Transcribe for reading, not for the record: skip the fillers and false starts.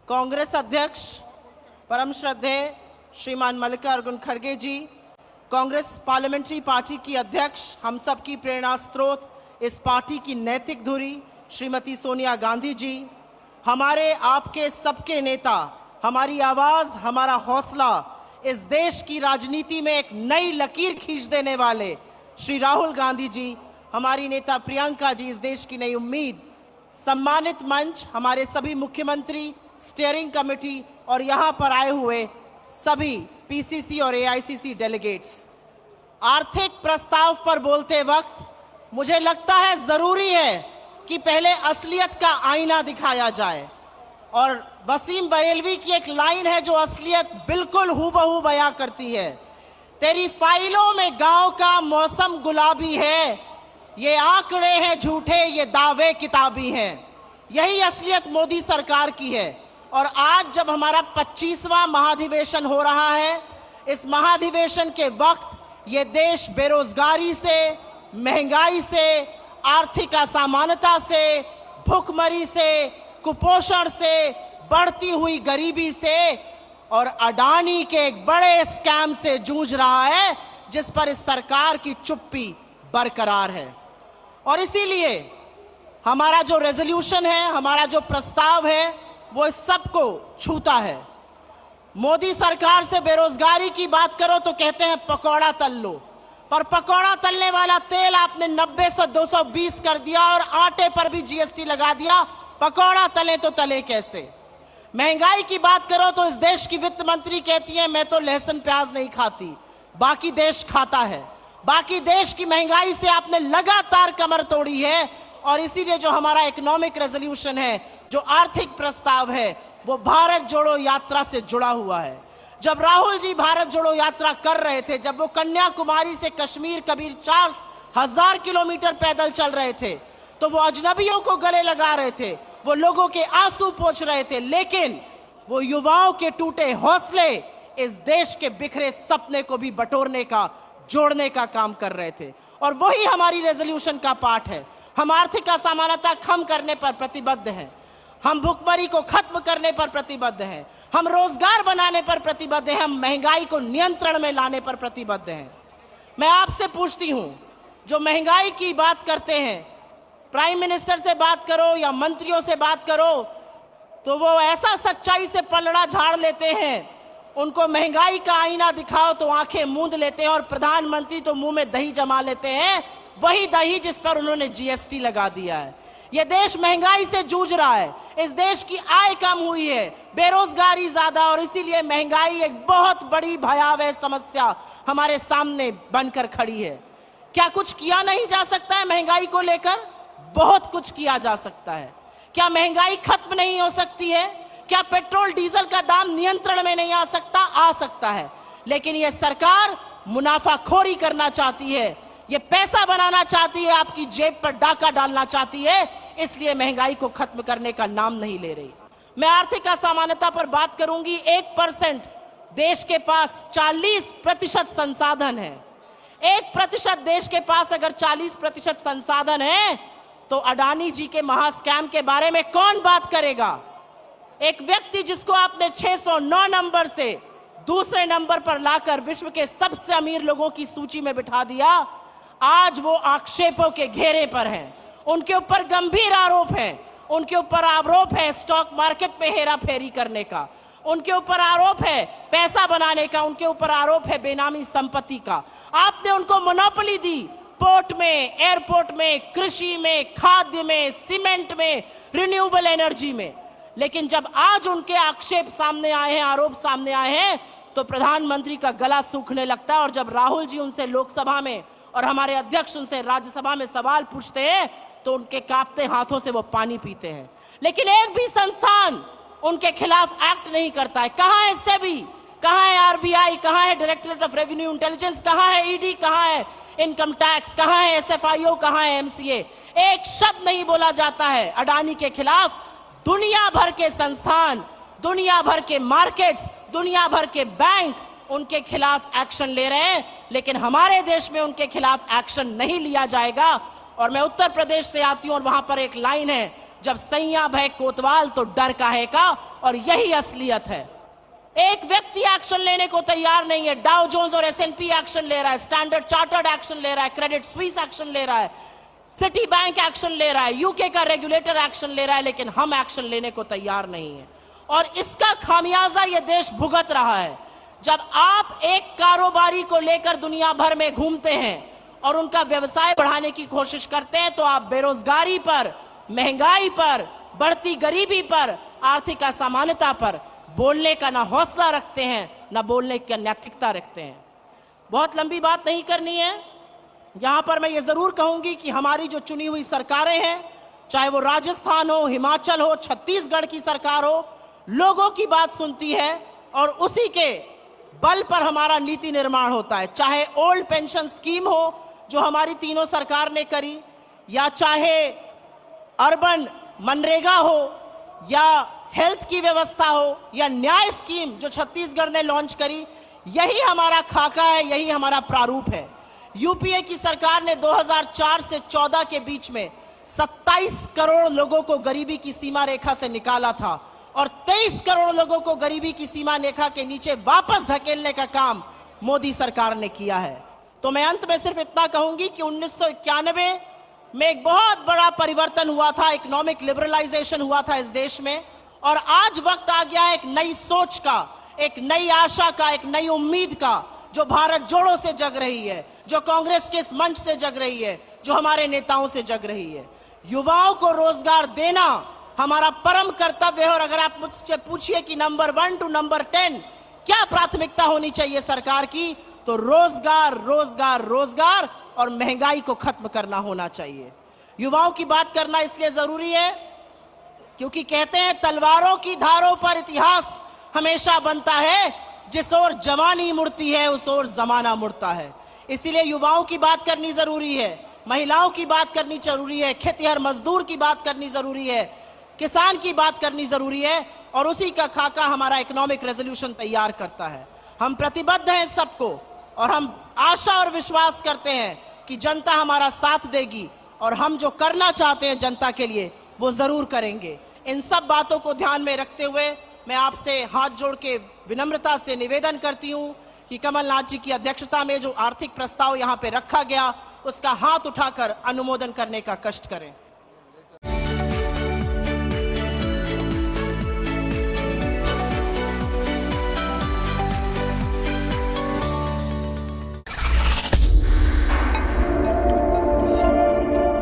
कांग्रेस अध्यक्ष परम श्रद्धेय श्रीमान मल्लिकार्जुन खड़गे जी, कांग्रेस पार्लियामेंट्री पार्टी की अध्यक्ष, हम सब की प्रेरणा स्रोत, इस पार्टी की नैतिक धुरी श्रीमती सोनिया गांधी जी, हमारे आपके सबके नेता, हमारी आवाज, हमारा हौसला, इस देश की राजनीति में एक नई लकीर खींच देने वाले श्री राहुल गांधी जी, हमारी नेता प्रियंका जी, इस देश की नई उम्मीद, सम्मानित मंच, हमारे सभी मुख्यमंत्री, स्टीयरिंग कमेटी और यहाँ पर आए हुए सभी पीसीसी और एआईसीसी डेलीगेट्स। आर्थिक प्रस्ताव पर बोलते वक्त मुझे लगता है जरूरी है कि पहले असलियत का आईना दिखाया जाए, और वसीम बरेलवी की एक लाइन है जो असलियत बिल्कुल हूबहू बयां करती है। तेरी फाइलों में गांव का मौसम गुलाबी है, ये आंकड़े हैं झूठे, ये दावे किताबी हैं। यही असलियत मोदी सरकार की है। और आज जब हमारा 25वां महाधिवेशन हो रहा है, इस महाधिवेशन के वक्त ये देश बेरोजगारी से, महंगाई से, आर्थिक असमानता से, भूखमरी से, कुपोषण से, बढ़ती हुई गरीबी से और अडानी के एक बड़े स्कैम से जूझ रहा है, जिस पर इस सरकार की चुप्पी बरकरार है। और इसीलिए हमारा जो रेजोल्यूशन है, हमारा जो प्रस्ताव है, वो इस सबको छूता है। मोदी सरकार से बेरोजगारी की बात करो तो कहते हैं पकौड़ा तल लो, पर पकौड़ा तलने वाला तेल आपने 90 से 220 कर दिया और आटे पर भी जीएसटी लगा दिया। पकौड़ा तले तो तले कैसे? महंगाई की बात करो तो इस देश की वित्त मंत्री कहती है मैं तो लहसुन प्याज नहीं खाती, बाकी देश खाता है। बाकी देश की महंगाई से आपने लगातार कमर तोड़ी है। और इसीलिए जो हमारा इकोनॉमिक रेजोल्यूशन है, जो आर्थिक प्रस्ताव है, वो भारत जोड़ो यात्रा से जुड़ा हुआ है। जब राहुल जी भारत जोड़ो यात्रा कर रहे थे, जब वो कन्याकुमारी से कश्मीर कबीर 4000 किलोमीटर पैदल चल रहे थे, तो वो अजनबियों को गले लगा रहे थे, वो लोगों के आंसू पोंछ रहे थे, लेकिन वो युवाओं के टूटे हौसले इस देश के बिखरे सपने को भी बटोरने का, जोड़ने का काम कर रहे थे। और वही हमारी रेजोल्यूशन का पार्ट है। हम आर्थिक असमानता कम करने पर प्रतिबद्ध हैं, हम भुखमरी को खत्म करने पर प्रतिबद्ध हैं, हम रोजगार बनाने पर प्रतिबद्ध हैं, हम महंगाई को नियंत्रण में लाने पर प्रतिबद्ध हैं। मैं आपसे पूछती हूं, जो महंगाई की बात करते हैं, प्राइम मिनिस्टर से बात करो या मंत्रियों से बात करो, तो वो ऐसा सच्चाई से पलड़ा झाड़ लेते हैं, उनको महंगाई का आईना दिखाओ तो आंखें मूंद लेते हैं, और प्रधानमंत्री तो मुंह में दही जमा लेते हैं, वही दही जिस पर उन्होंने जीएसटी लगा दिया है। यह देश महंगाई से जूझ रहा है, इस देश की आय कम हुई है, बेरोजगारी ज्यादा, और इसीलिए महंगाई एक बहुत बड़ी भयावह समस्या हमारे सामने बनकर खड़ी है। क्या कुछ किया नहीं जा सकता है महंगाई को लेकर? बहुत कुछ किया जा सकता है। क्या महंगाई खत्म नहीं हो सकती है? क्या पेट्रोल डीजल का दाम नियंत्रण में नहीं आ सकता? आ सकता है। लेकिन यह सरकार मुनाफाखोरी करना चाहती है, ये पैसा बनाना चाहती है, आपकी जेब पर डाका डालना चाहती है, इसलिए महंगाई को खत्म करने का नाम नहीं ले रही। मैं आर्थिक असमानता पर बात करूंगी। 1% देश के पास 40% संसाधन है। 1% देश के पास अगर 40% संसाधन है, तो अडानी जी के महास्कैम के बारे में कौन बात करेगा? एक व्यक्ति जिसको आपने 609 नंबर से दूसरे नंबर पर लाकर विश्व के सबसे अमीर लोगों की सूची में बिठा दिया, आज वो आक्षेपों के घेरे पर हैं। उनके ऊपर गंभीर आरोप है, उनके ऊपर आरोप है स्टॉक मार्केट में हेरा फेरी करने का, उनके ऊपर आरोप है पैसा बनाने का, उनके ऊपर आरोप है बेनामी संपत्ति का। आपने उनको मोनोपोली दी पोर्ट में, एयरपोर्ट में, कृषि में, खाद्य में, सीमेंट में, रिन्यूएबल एनर्जी में। लेकिन जब आज उनके आक्षेप सामने आए हैं, आरोप सामने आए हैं, तो प्रधानमंत्री का गला सूखने लगता है। और जब राहुल जी उनसे लोकसभा में और हमारे अध्यक्ष उनसे राज्यसभा में सवाल पूछते हैं, तो उनके कांपते हाथों से वो पानी पीते हैं। लेकिन एक भी संस्थान उनके खिलाफ एक्ट नहीं करता है। कहां है सेबी, कहां है आरबीआई, कहां है डायरेक्टरेट ऑफ रेवेन्यू इंटेलिजेंस, कहां है ईडी, कहां है इनकम टैक्स, कहां है एसएफआईओ, कहां है एमसीए? एक शब्द नहीं बोला जाता है अडानी के खिलाफ। दुनिया भर के संस्थान, दुनिया भर के मार्केट्स, दुनिया भर के बैंक उनके खिलाफ एक्शन ले रहे हैं, लेकिन हमारे देश में उनके खिलाफ एक्शन नहीं लिया जाएगा। और मैं उत्तर प्रदेश से आती हूं और वहां पर एक लाइन है, जब सैया भय कोतवाल तो डर काहे का। और यही असलियत है। एक व्यक्ति एक्शन लेने को तैयार नहीं है। डाउ जोन्स और S&P एक्शन ले रहा है, स्टैंडर्ड चार्टर्ड एक्शन ले रहा है, क्रेडिट स्विस एक्शन ले रहा है, सिटी बैंक एक्शन ले रहा है, यूके का रेगुलेटर एक्शन ले रहा है, लेकिन हम एक्शन लेने को तैयार नहीं है। और इसका खामियाजा ये देश भुगत रहा है। जब आप एक कारोबारी को लेकर दुनिया भर में घूमते हैं और उनका व्यवसाय बढ़ाने की कोशिश करते हैं, तो आप बेरोजगारी पर, महंगाई पर, बढ़ती गरीबी पर, आर्थिक असमानता पर बोलने का ना हौसला रखते हैं, ना बोलने की नैतिकता रखते हैं। बहुत लंबी बात नहीं करनी है। यहां पर मैं ये जरूर कहूंगी कि हमारी जो चुनी हुई सरकारें हैं, चाहे वो राजस्थान हो, हिमाचल हो, छत्तीसगढ़ की सरकार हो, लोगों की बात सुनती है और उसी के बल पर हमारा नीति निर्माण होता है। चाहे ओल्ड पेंशन स्कीम हो जो हमारी तीनों सरकार ने करी, या चाहे अर्बन मनरेगा हो, या हेल्थ की व्यवस्था हो, या न्याय स्कीम जो छत्तीसगढ़ ने लॉन्च करी, यही हमारा खाका है, यही हमारा प्रारूप है। यूपीए की सरकार ने 2004 से 14 के बीच में 27 करोड़ लोगों को गरीबी की सीमा रेखा से निकाला था और 23 करोड़ लोगों को गरीबी की सीमा रेखा के नीचे वापस ढकेलने का काम मोदी सरकार ने किया है। तो मैं अंत में सिर्फ इतना कहूंगी कि 1991 में एक बहुत बड़ा परिवर्तन हुआ था, इकोनॉमिक लिबरलाइजेशन हुआ था इस देश में, और आज वक्त आ गया एक नई सोच का, एक नई आशा का, एक नई उम्मीद का, जो भारत जोड़ो से जग रही है, जो कांग्रेस के इस मंच से जग रही है, जो हमारे नेताओं से जग रही है। युवाओं को रोजगार देना हमारा परम कर्तव्य है। और अगर आप मुझसे पूछिए कि नंबर 1 टू नंबर 10 क्या प्राथमिकता होनी चाहिए सरकार की, तो रोजगार, रोजगार, रोजगार और महंगाई को खत्म करना होना चाहिए। युवाओं की बात करना इसलिए जरूरी है क्योंकि कहते हैं तलवारों की धारों पर इतिहास हमेशा बनता है, जिस ओर जवानी मुड़ती है उस ओर जमाना मुड़ता है। इसीलिए युवाओं की बात करनी जरूरी है, महिलाओं की बात करनी जरूरी है, खेतिहर मजदूर की बात करनी जरूरी है, किसान की बात करनी जरूरी है, और उसी का खाका हमारा इकोनॉमिक रेजोल्यूशन तैयार करता है। हम प्रतिबद्ध हैं सबको, और हम आशा और विश्वास करते हैं कि जनता हमारा साथ देगी और हम जो करना चाहते हैं जनता के लिए वो जरूर करेंगे। इन सब बातों को ध्यान में रखते हुए मैं आपसे हाथ जोड़ के विनम्रता से निवेदन करती हूं कि कमलनाथ जी की अध्यक्षता में जो आर्थिक प्रस्ताव यहां पे रखा गया उसका हाथ उठाकर अनुमोदन करने का कष्ट करें।